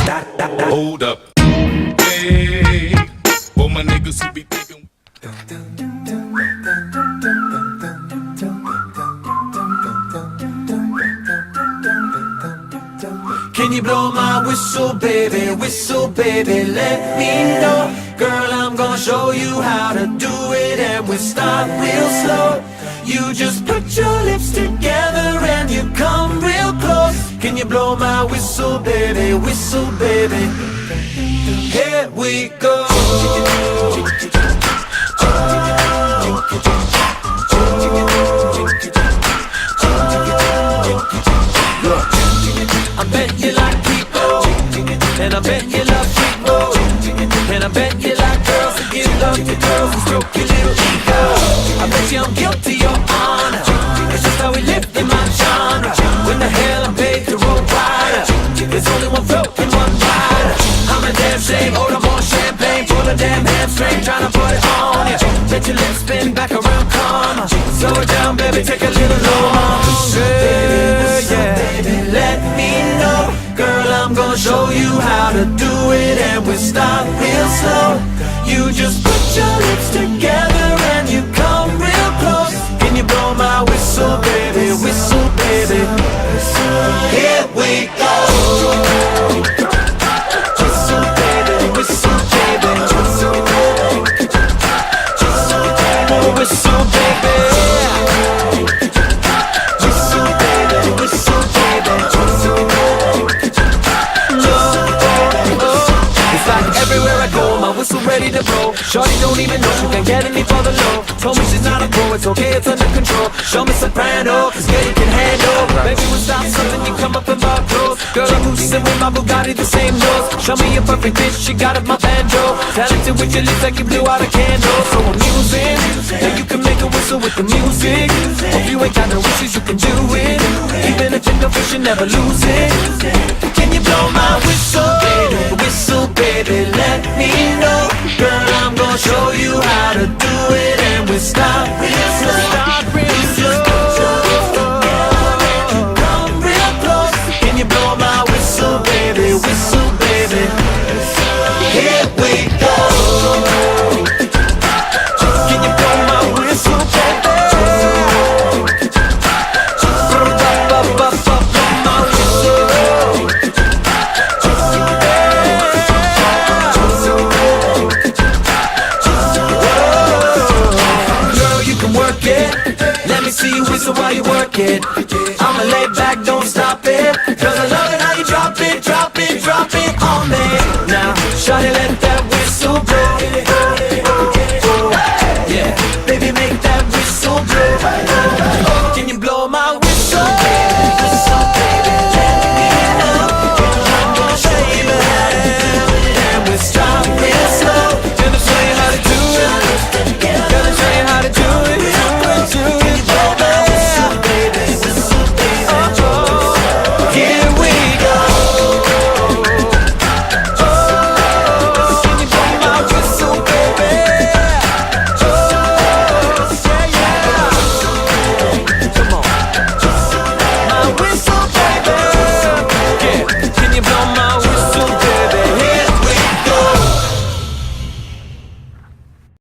Hold up. Hey, for my niggas who be thinking. Can you blow my whistle, baby, let me know. Girl, I'm gonna show you how to do it, and we start real slow. You just put your lips together and you come real close. Can you blow my whistle, baby, here we go. I bet you like people, and I bet you love people, and I bet you like girls to give love to girls and stroke your little ego. I bet you I'm guilty, your honor. It's just how we live in my genre. When the hell I'm paid to roll wider, there's only one float and one rider. I'm a damn shame, order more champagne, pull a damn hamstring, tryna put it on ya. Let your lips spin back around, come on. Slow it down, baby, take a little longer. Baby, let me know. Girl, I'm gonna show you how to do it, and we start real slow. You just put your lips together and you come real close. Can you blow my whistle, baby, here we go. Whistle, baby, whistle, baby, whistle, baby, whistle, baby. Everywhere I go, my whistle ready to blow. Shorty don't even know she can get any further low. Told me she's not a pro, it's okay, it's under control. Show me soprano, cause yeah, you can handle. Baby, we'll stop something, you come up in my clothes. Girl, I'm boosting with my Bugatti, the same nose. Show me a perfect bitch, she got up my banjo. Talented with your lips like you blew out a candle. So I'm using, now you can make a whistle with the music. If you ain't got no wishes, you can do it. Even if you're no fish, you never lose it. Can you blow my whistle, baby, let me know. Girl, I'm gonna show you how to do it, and we start real slow. Come real close. Can you blow my whistle, baby, here we go. Can you blow my whistle, baby? See you whistle while you work it.